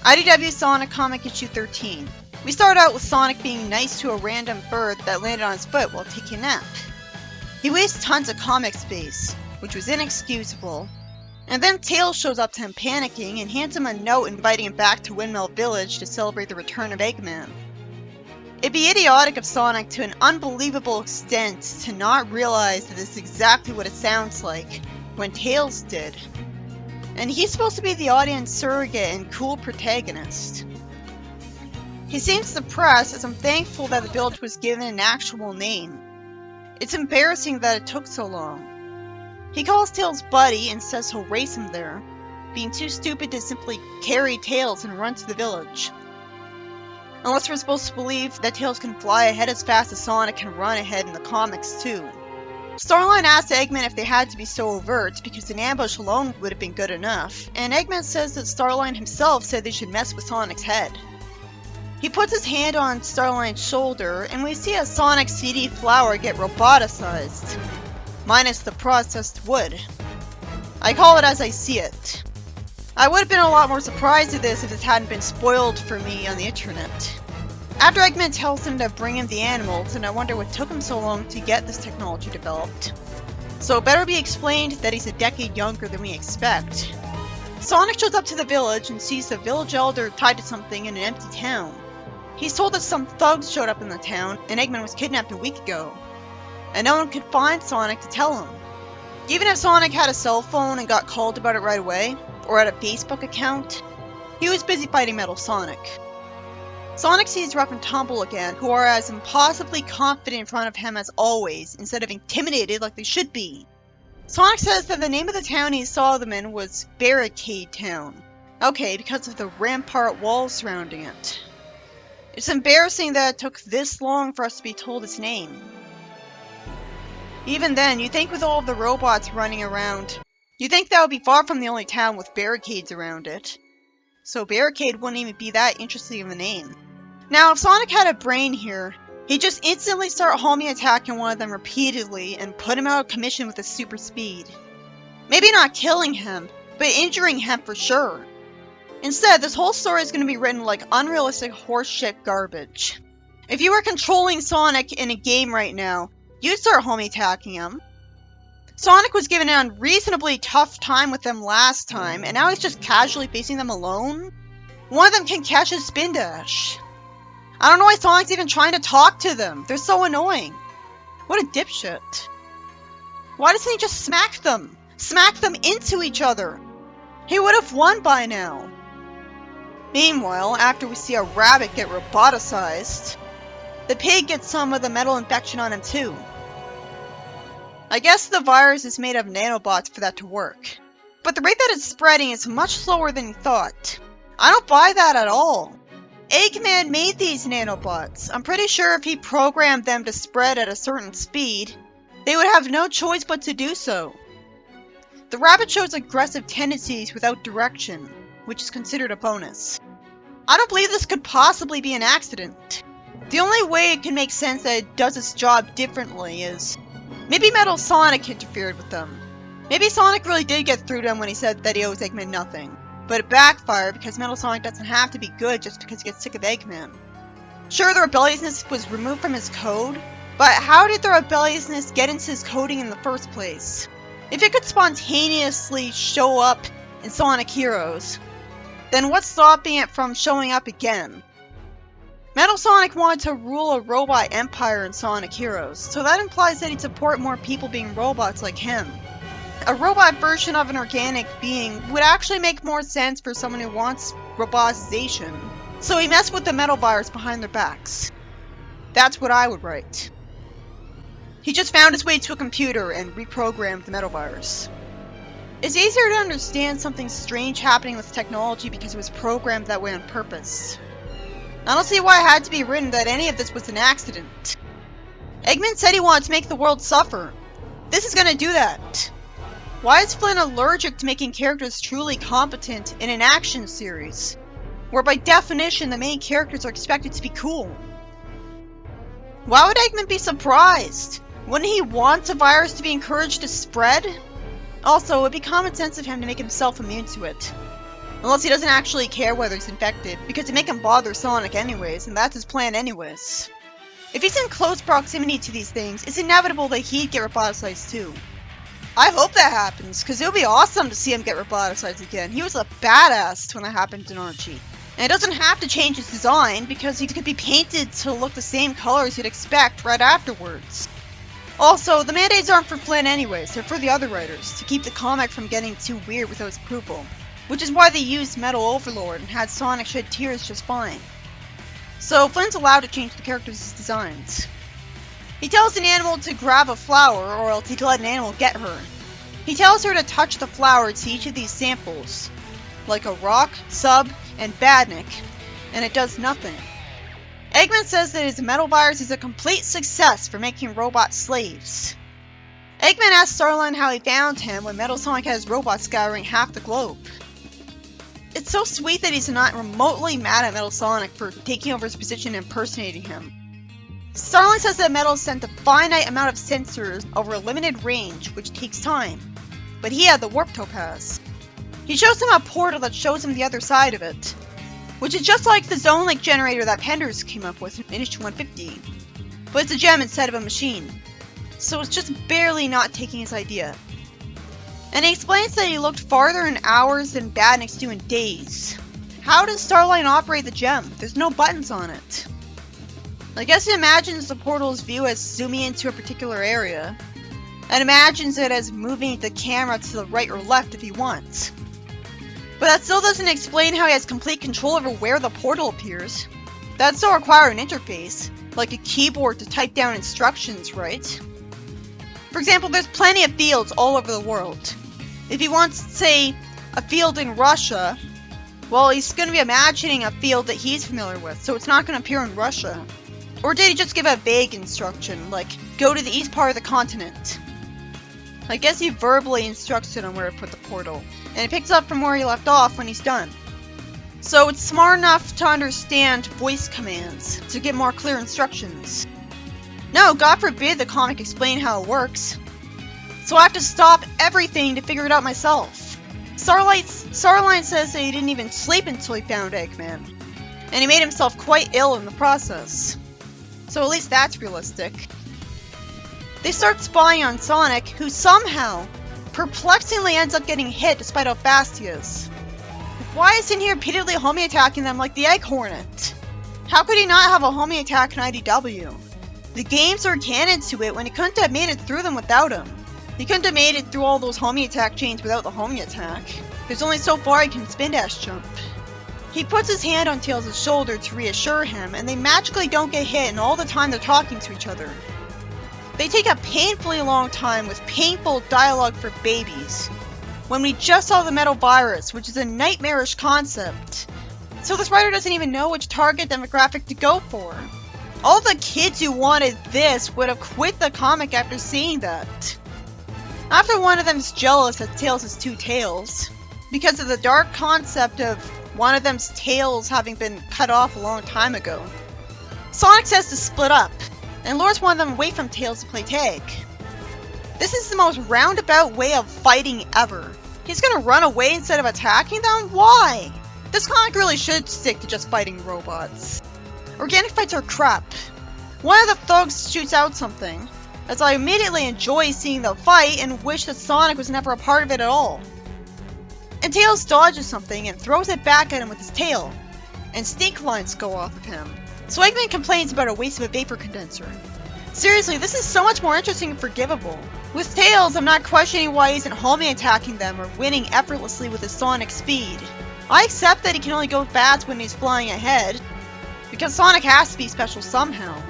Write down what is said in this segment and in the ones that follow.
IDW Sonic Comic Issue 13. We start out with Sonic being nice to a random bird that landed on his foot while taking a nap. He wastes tons of comic space, which was inexcusable, and then Tails shows up to him panicking and hands him a note inviting him back to Windmill Village to celebrate the return of Eggman. It'd be idiotic of Sonic to an unbelievable extent to not realize that this is exactly what it sounds like when Tails did. And he's supposed to be the audience surrogate and cool protagonist. He seems depressed as I'm thankful that the village was given an actual name. It's embarrassing that it took so long. He calls Tails buddy and says he'll race him there, being too stupid to simply carry Tails and run to the village. Unless we're supposed to believe that Tails can fly ahead as fast as Sonic can run ahead in the comics too. Starline asks Eggman if they had to be so overt because an ambush alone would have been good enough, and Eggman says that Starline himself said they should mess with Sonic's head. He puts his hand on Starline's shoulder, and we see a Sonic CD flower get roboticized, minus the processed wood. I call it as I see it. I would have been a lot more surprised at this if this hadn't been spoiled for me on the internet. After Eggman tells him to bring him the animals, and I wonder what took him so long to get this technology developed. So it better be explained that he's a decade younger than we expect. Sonic shows up to the village and sees the village elder tied to something in an empty town. He's told that some thugs showed up in the town, and Eggman was kidnapped a week ago. And no one could find Sonic to tell him. Even if Sonic had a cell phone and got called about it right away, or had a Facebook account, he was busy fighting Metal Sonic. Sonic sees Rough and Tumble again, who are as impossibly confident in front of him as always, instead of intimidated like they should be. Sonic says that the name of the town he saw them in was Barricade Town. Okay, because of the rampart walls surrounding it. It's embarrassing that it took this long for us to be told its name. Even then, you think with all of the robots running around, you think that would be far from the only town with barricades around it. So Barricade wouldn't even be that interesting of a name. Now, if Sonic had a brain here, he'd just instantly start homing attacking one of them repeatedly and put him out of commission with his super speed. Maybe not killing him, but injuring him for sure. Instead, this whole story is going to be written like unrealistic horseshit garbage. If you were controlling Sonic in a game right now, you'd start homing attacking him. Sonic was given an unreasonably tough time with them last time, and now he's just casually facing them alone? One of them can catch his spin dash. I don't know why Sonic's even trying to talk to them. They're so annoying. What a dipshit. Why doesn't he just smack them? Smack them into each other. He would have won by now. Meanwhile, after we see a rabbit get roboticized, the pig gets some of the metal infection on him too. I guess the virus is made of nanobots for that to work. But the rate that it's spreading is much slower than you thought. I don't buy that at all. Eggman made these nanobots. I'm pretty sure if he programmed them to spread at a certain speed, they would have no choice but to do so. The rabbit shows aggressive tendencies without direction, which is considered a bonus. I don't believe this could possibly be an accident. The only way it can make sense that it does its job differently is maybe Metal Sonic interfered with them. Maybe Sonic really did get through to him when he said that he owes Eggman nothing. But it backfired because Metal Sonic doesn't have to be good just because he gets sick of Eggman. Sure, the rebelliousness was removed from his code, but how did the rebelliousness get into his coding in the first place? If it could spontaneously show up in Sonic Heroes, then what's stopping it from showing up again? Metal Sonic wanted to rule a robot empire in Sonic Heroes, so that implies that he'd support more people being robots like him. A robot version of an organic being would actually make more sense for someone who wants robotization, so he messed with the metal virus behind their backs. That's what I would write. He just found his way to a computer and reprogrammed the metal virus. It's easier to understand something strange happening with technology because it was programmed that way on purpose. I don't see why it had to be written that any of this was an accident. Eggman said he wanted to make the world suffer. This is gonna do that. Why is Flynn allergic to making characters truly competent in an action series, where by definition the main characters are expected to be cool? Why would Eggman be surprised? Wouldn't he want a virus to be encouraged to spread? Also, it would be common sense of him to make himself immune to it. Unless he doesn't actually care whether he's infected, because it make him bother Sonic anyways, and that's his plan anyways. If he's in close proximity to these things, it's inevitable that he'd get roboticized too. I hope that happens, because it would be awesome to see him get roboticized again. He was a badass when that happened in Archie. And it doesn't have to change his design, because he could be painted to look the same colors you'd expect right afterwards. Also, the mandates aren't for Flynn anyways, they're for the other writers, to keep the comic from getting too weird without his approval. Which is why they used Metal Overlord and had Sonic shed tears just fine. So Flynn's allowed to change the characters' designs. He tells an animal to grab a flower, or else he'd let an animal get her. He tells her to touch the flower to each of these samples, like a rock, sub, and badnik, and it does nothing. Eggman says that his metal virus is a complete success for making robots slaves. Eggman asks Starline how he found him when Metal Sonic has robots scouring half the globe. It's so sweet that he's not remotely mad at Metal Sonic for taking over his position and impersonating him. Starline says that Metal sent a finite amount of sensors over a limited range, which takes time, but he had the Warp Topaz. He shows him a portal that shows him the other side of it, which is just like the Zone Link generator that Penders came up with in issue 150, but it's a gem instead of a machine, so it's just barely not taking his idea. And he explains that he looked farther in hours than badniks do in days. How does Starline operate the gem? There's no buttons on it. I guess he imagines the portal's view as zooming into a particular area, and imagines it as moving the camera to the right or left if he wants. But that still doesn't explain how he has complete control over where the portal appears. That'd still require an interface, like a keyboard to type down instructions, right? For example, there's plenty of fields all over the world. If he wants, say, a field in Russia, well, he's going to be imagining a field that he's familiar with, so it's not going to appear in Russia. Or did he just give a vague instruction, like, go to the east part of the continent? I guess he verbally instructs it on where to put the portal, and it picks up from where he left off when he's done. So it's smart enough to understand voice commands, to get more clear instructions. No, God forbid the comic explain how it works. So I have to stop everything to figure it out myself. Starline says that he didn't even sleep until he found Eggman, and he made himself quite ill in the process. So at least that's realistic. They start spying on Sonic, who somehow, perplexingly ends up getting hit despite how fast he is. Why isn't he repeatedly homie attacking them like the Egg Hornet? How could he not have a homie attack in IDW? The games are canon to it when he couldn't have made it through them without him. He couldn't have made it through all those homie attack chains without the homie attack. There's only so far he can spin dash jump. He puts his hand on Tails' shoulder to reassure him, and they magically don't get hit in all the time they're talking to each other. They take a painfully long time with painful dialogue for babies, when we just saw the metal virus, which is a nightmarish concept. So this writer doesn't even know which target demographic to go for. All the kids who wanted this would have quit the comic after seeing that. After one of them's jealous that Tails has two tails, because of the dark concept of one of them's tails having been cut off a long time ago. Sonic says to split up, and lures one of them away from Tails to play tag. This is the most roundabout way of fighting ever. He's gonna run away instead of attacking them? Why? This comic really should stick to just fighting robots. Organic fights are crap. One of the thugs shoots out something, as I immediately enjoy seeing the fight and wish that Sonic was never a part of it at all. And Tails dodges something and throws it back at him with his tail, and stink lines go off of him. So Eggman complains about a waste of a vapor condenser. Seriously, this is so much more interesting and forgivable. With Tails, I'm not questioning why he isn't homie attacking them or winning effortlessly with his sonic speed. I accept that he can only go fast when he's flying ahead, because Sonic has to be special somehow.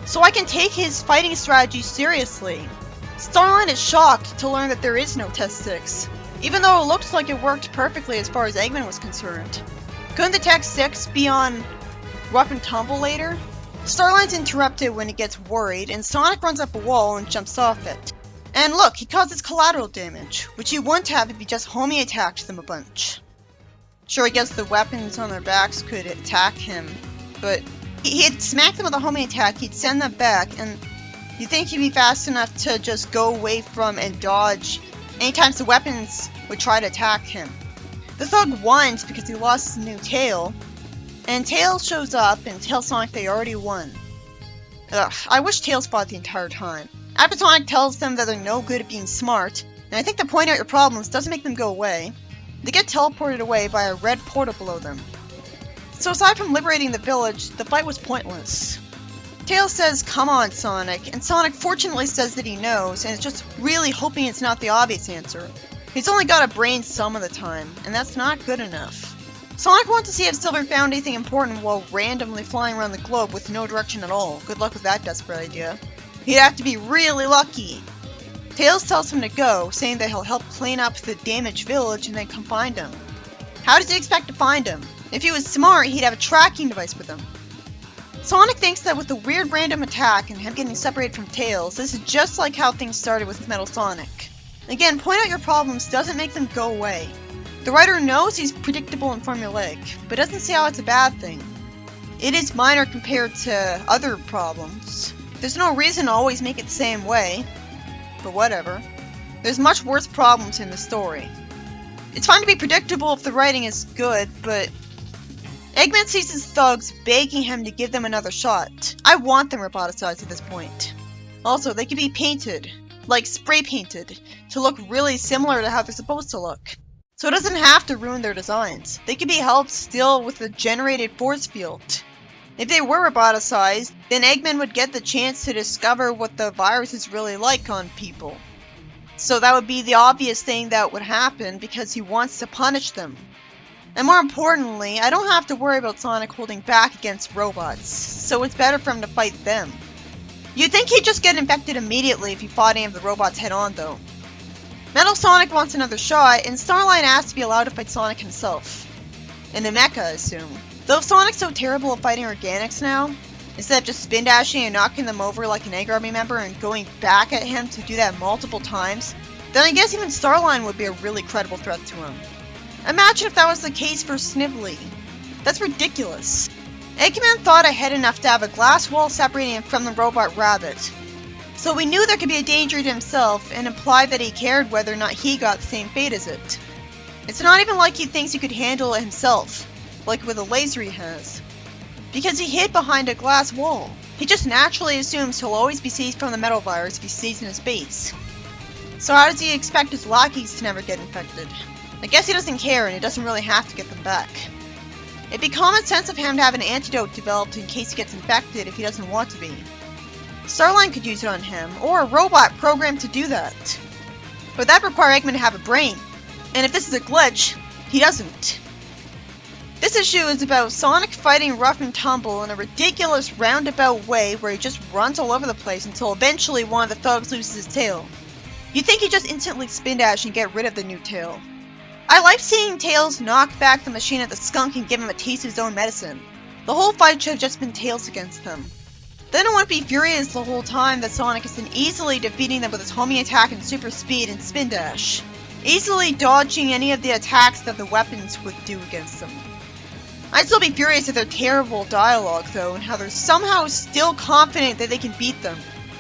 So I can take his fighting strategy seriously. Starline is shocked to learn that there is no test 6, even though it looks like it worked perfectly as far as Eggman was concerned. Couldn't the Tech 6 be on Rough and Tumble later? Starline's interrupted when he gets worried, and Sonic runs up a wall and jumps off it. And look, he causes collateral damage, which he wouldn't have if he just homie attacked them a bunch. Sure, I guess the weapons on their backs could attack him, but he'd smack them with a homie attack, he'd send them back, and you think he'd be fast enough to just go away from and dodge anytime the weapons would try to attack him. The thug whines because he lost his new tail, and Tails shows up and tells Sonic they already won. Ugh, I wish Tails fought the entire time. After Sonic tells them that they're no good at being smart, and I think that pointing out your problems doesn't make them go away, they get teleported away by a red portal below them. So aside from liberating the village, the fight was pointless. Tails says, "Come on, Sonic," and Sonic fortunately says that he knows, and is just really hoping it's not the obvious answer. He's only got a brain some of the time, and that's not good enough. Sonic wants to see if Silver found anything important while randomly flying around the globe with no direction at all. Good luck with that desperate idea. He'd have to be really lucky. Tails tells him to go, saying that he'll help clean up the damaged village and then come find him. How does he expect to find him? If he was smart, he'd have a tracking device with him. Sonic thinks that with the weird random attack and him getting separated from Tails, this is just like how things started with Metal Sonic. Again, point out your problems doesn't make them go away. The writer knows he's predictable and formulaic, but doesn't see how it's a bad thing. It is minor compared to other problems. There's no reason to always make it the same way, but whatever. There's much worse problems in the story. It's fine to be predictable if the writing is good, but Eggman sees his thugs begging him to give them another shot. I want them roboticized at this point. Also, they could be painted, like spray painted, to look really similar to how they're supposed to look. So it doesn't have to ruin their designs. They could be held still with a generated force field. If they were roboticized, then Eggman would get the chance to discover what the virus is really like on people. So that would be the obvious thing that would happen because he wants to punish them. And more importantly, I don't have to worry about Sonic holding back against robots, so it's better for him to fight them. You'd think he'd just get infected immediately if he fought any of the robots head-on though. Metal Sonic wants another shot, and Starline asks to be allowed to fight Sonic himself. In a mecha, I assume. Though if Sonic's so terrible at fighting organics now, instead of just spin dashing and knocking them over like an Egg Army member and going back at him to do that multiple times, then I guess even Starline would be a really credible threat to him. Imagine if that was the case for Snively. That's ridiculous. Eggman thought ahead enough to have a glass wall separating him from the robot rabbit. So we knew there could be a danger to himself and implied that he cared whether or not he got the same fate as it. It's not even like he thinks he could handle it himself, like with a laser he has. Because he hid behind a glass wall. He just naturally assumes he'll always be safe from the metal virus if he stays in his base. So how does he expect his lackeys to never get infected? I guess he doesn't care and he doesn't really have to get them back. It'd be common sense of him to have an antidote developed in case he gets infected if he doesn't want to be. Starline could use it on him, or a robot programmed to do that. But that would require Eggman to have a brain. And if this is a glitch, he doesn't. This issue is about Sonic fighting rough and tumble in a ridiculous roundabout way where he just runs all over the place until eventually one of the thugs loses his tail. You'd think he'd just instantly spin dash and get rid of the new tail. I like seeing Tails knock back the machine at the skunk and give him a taste of his own medicine. The whole fight should have just been Tails against them. Then I wouldn't be furious the whole time that Sonic has been easily defeating them with his homing attack and super speed and spin dash. Easily dodging any of the attacks that the weapons would do against them. I'd still be furious at their terrible dialogue though, and how they're somehow still confident that they can beat them.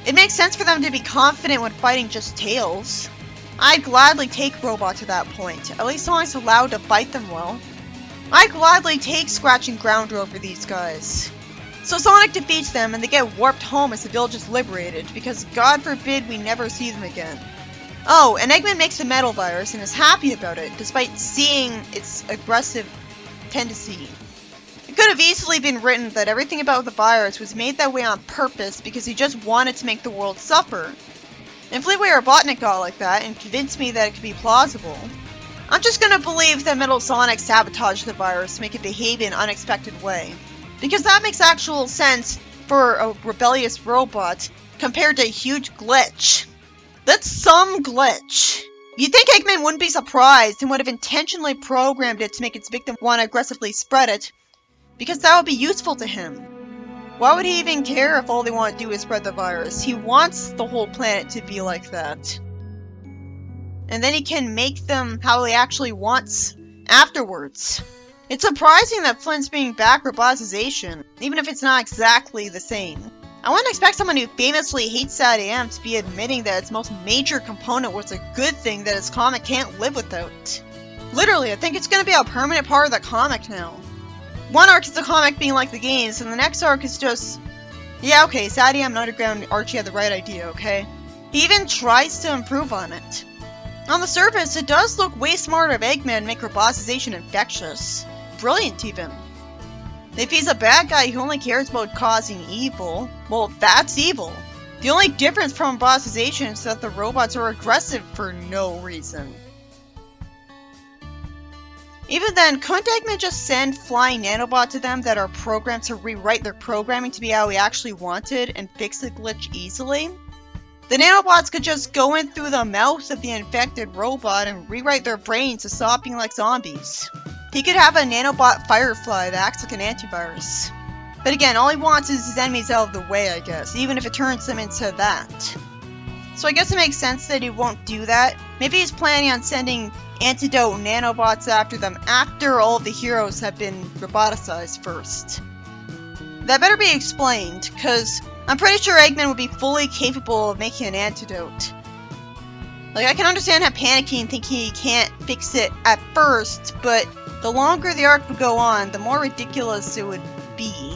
It makes sense for them to be confident when fighting just Tails. I'd gladly take Robot to that point. At least Sonic's allowed to fight them well. I'd gladly take Scratch and Grounder over these guys. So Sonic defeats them and they get warped home as the village is liberated, because God forbid we never see them again. Oh, and Eggman makes the metal virus and is happy about it, despite seeing its aggressive tendency. It could have easily been written that everything about the virus was made that way on purpose because he just wanted to make the world suffer. If Fleetway or Robotnik got like that and convinced me that it could be plausible, I'm just gonna believe that Metal Sonic sabotaged the virus to make it behave in an unexpected way. Because that makes actual sense for a rebellious robot compared to a huge glitch. That's some glitch. You'd think Eggman wouldn't be surprised and would have intentionally programmed it to make its victim want to aggressively spread it, because that would be useful to him. Why would he even care if all they want to do is spread the virus? He wants the whole planet to be like that. And then he can make them how he actually wants afterwards. It's surprising that Flint's bringing back roboticization, even if it's not exactly the same. I wouldn't expect someone who famously hates SAT-AM to be admitting that its most major component was a good thing that his comic can't live without. Literally, I think it's gonna be a permanent part of the comic now. One arc is the comic being like the games, and the next arc is just... Yeah, okay, Sadie and Underground Archie had the right idea, okay? He even tries to improve on it. On the surface, it does look way smarter of Eggman to make robotization infectious. Brilliant, even. If he's a bad guy who only cares about causing evil, well, that's evil. The only difference from robotization is that the robots are aggressive for no reason. Even then, couldn't Eggman just send flying nanobots to them that are programmed to rewrite their programming to be how he actually wanted and fix the glitch easily? The nanobots could just go in through the mouth of the infected robot and rewrite their brains to stop being like zombies. He could have a nanobot Firefly that acts like an antivirus. But again, all he wants is his enemies out of the way, I guess, even if it turns them into that. So I guess it makes sense that he won't do that. Maybe he's planning on sending antidote nanobots after them after all of the heroes have been roboticized first. That better be explained, because I'm pretty sure Eggman would be fully capable of making an antidote. Like, I can understand him panicking thinking he can't fix it at first, but the longer the arc would go on, the more ridiculous it would be.